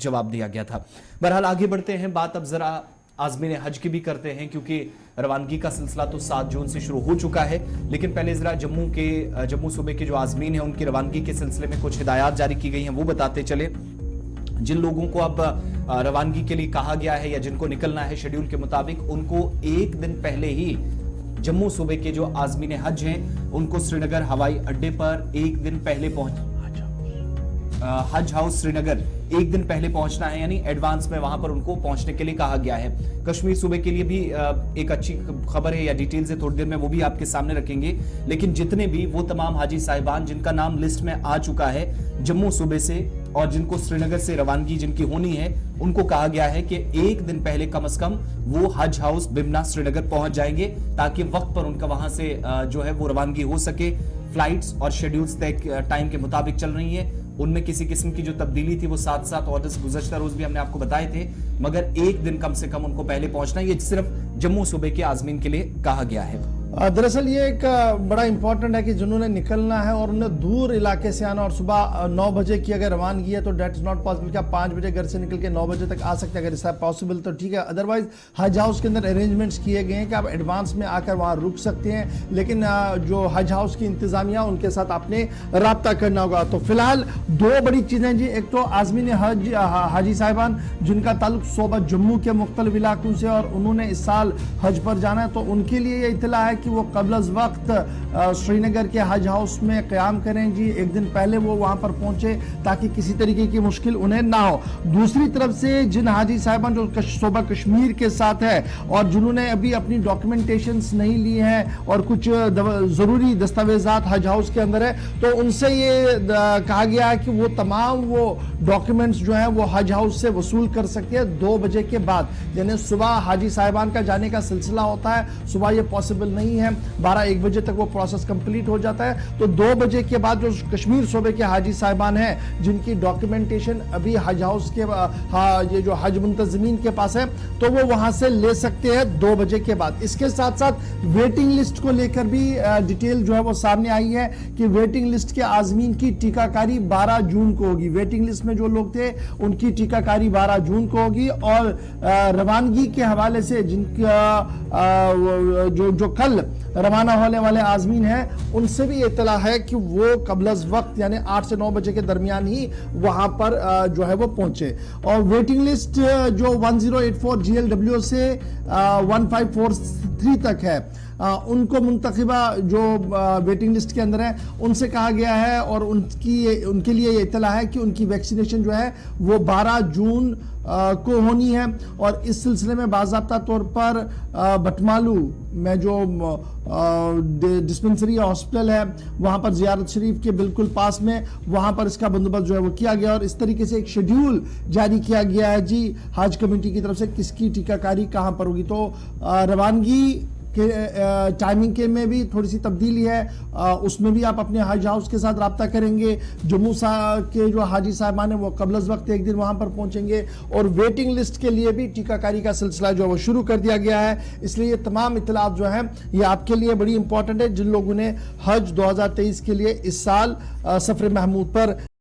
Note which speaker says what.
Speaker 1: जवाब दिया गया था। बहरहाल आगे बढ़ते हैं, बात अब जरा आज़मीन हज की भी करते हैं, क्योंकि रवानगी का सिलसिला तो 7 जून से शुरू हो चुका है। लेकिन पहले जरा जम्मू सूबे के जो आज़मीन हैं उनकी रवानगी के सिलसिले में कुछ हिदायत जारी की गई हैं, वो बताते चले। जिन लोगों को अब रवानगी के लिए कहा गया है या जिनको निकलना है शेड्यूल के मुताबिक, उनको एक दिन पहले ही जम्मू सूबे के जो आज़मीन हज हैं उनको श्रीनगर हवाई अड्डे पर एक दिन पहले हज हाउस श्रीनगर एक दिन पहले पहुंचना है, यानी एडवांस में वहां पर उनको पहुंचने के लिए कहा गया है। कश्मीर सूबे के लिए भी एक अच्छी खबर है या डिटेल्स है, थोड़ी देर में वो भी आपके सामने रखेंगे। लेकिन जितने भी वो तमाम हाजी साहिबान जिनका नाम लिस्ट में आ चुका है जम्मू सूबे से और जिनको श्रीनगर से रवानगी जिनकी होनी है, उनको कहा गया है कि एक दिन पहले कम से कम वो हज हाउस बिमना श्रीनगर पहुंच जाएंगे, ताकि वक्त पर उनका वहां से जो है वो रवानगी हो सके। फ्लाइट्स और शेड्यूल्स तय टाइम के मुताबिक चल रही हैं, उनमें किसी किस्म की जो तब्दीली थी वो 7-7 ऑर्डर्स गुज़श्ता रोज भी हमने आपको बताए थे, मगर एक दिन कम से कम उनको पहले पहुंचना, ये सिर्फ जम्मू सूबे के आज़मीन के लिए कहा गया है।
Speaker 2: दरअसल ये एक बड़ा इंपॉर्टेंट है कि जिन्होंने निकलना है और उन्हें दूर इलाके से आना और सुबह 9 बजे की अगर रवानगी है तो डेट इज नॉट पॉसिबल कि आप 5 बजे घर से निकल के 9 बजे तक आ सकते हैं। अगर ऐसा पॉसिबल तो ठीक है, अदरवाइज हज हाउस के अंदर अरेंजमेंट्स किए गए हैं कि आप एडवांस में आकर वहाँ रुक सकते हैं, लेकिन जो हज हाउस की इंतजामिया उनके साथ आपने रब्ता करना होगा। तो फिलहाल 2 बड़ी चीज़ें जी, एक तो आज़मीन हज हाजी साहिबान जिनका ताल्लुक सूबा जम्मू के मुख्तलिफ इलाकों से और उन्होंने इस साल हज पर जाना है, तो उनके लिए ये इतला है कि वो कबल अज़ वक्त श्रीनगर के हज हाउस में क़याम करें जी, एक दिन पहले वो वहाँ पर पहुँचे ताकि किसी तरीके की मुश्किल उन्हें ना हो। दूसरी तरफ से जिन हाजी साहिबान जो सूबा कश्मीर के साथ है और जिन्होंने अभी अपनी डॉक्यूमेंटेशंस नहीं ली हैं और कुछ ज़रूरी दस्तावेज़ात हज हाउस के अंदर है, तो उनसे ये कहा गया है कि वो तमाम वो डॉक्यूमेंट्स जो हैं वो हज हाउस से वसूल कर सकते हैं 2 बजे के बाद। यानी सुबह हाजी साहिबान का जाने का सिलसिला होता है, सुबह ये पॉसिबल नहीं है, 12-1 बजे तक वो प्रोसेस कंप्लीट हो जाता है। तो 2 बजे के बाद जो कश्मीर सूबे के हाजी साहिबान हैं जिनकी डॉक्यूमेंटेशन अभी हज हाउस के ये जो हज मुंतज़मीन के पास है, तो वो वहां से ले सकते हैं 2 बजे के बाद। इसके साथ साथ वेटिंग लिस्ट को लेकर भी डिटेल जो है वो सामने आई है कि वेटिंग लिस्ट के आज़मीन की टीकाकारी 12 जून को होगी। वेटिंग लिस्ट में जो लोग थे उनकी टीकाकारी 12 जून को होगी और रवानगी के हवाले से जिनका जो कल रवाना होने वाले आज़मीन हैं उनसे भी इत्तला है कि वो कबल अज़ वक्त यानी 8 से 9 बजे के दरमियान ही वहां पर जो है वो पहुंचे। और वेटिंग लिस्ट जो 1084 GLW से 1543 तक है, उनको मुंतखबा जो वेटिंग लिस्ट के अंदर है उनसे कहा गया है और उनके लिए ये इत्तला है कि उनकी वैक्सीनेशन जो है वो 12 जून को होनी है। और इस सिलसिले में बाज़ाब्ता तौर पर बटमालू में जो डिस्पेंसरी हॉस्पिटल है वहाँ पर ज़ियारत शरीफ के बिल्कुल पास में वहाँ पर इसका बंदोबस्त जो है वो किया गया और इस तरीके से एक शेड्यूल जारी किया गया है जी हज कमेटी की तरफ से किसकी टीकाकारी कहाँ पर होगी। तो रवानगी के टाइमिंग के में भी थोड़ी सी तब्दीली है, उसमें भी आप अपने हज हाउस के साथ रब्ता करेंगे। जम्मू के जो हाजी साहिबान है वो कबल अज़ वक्त एक दिन वहां पर पहुंचेंगे और वेटिंग लिस्ट के लिए भी टीकाकारी का सिलसिला जो है वो शुरू कर दिया गया है। इसलिए ये तमाम इत्तलात जो हैं ये आपके लिए बड़ी इंपॉर्टेंट है जिन लोगों ने हज 2023 के लिए इस साल सफर महमूद पर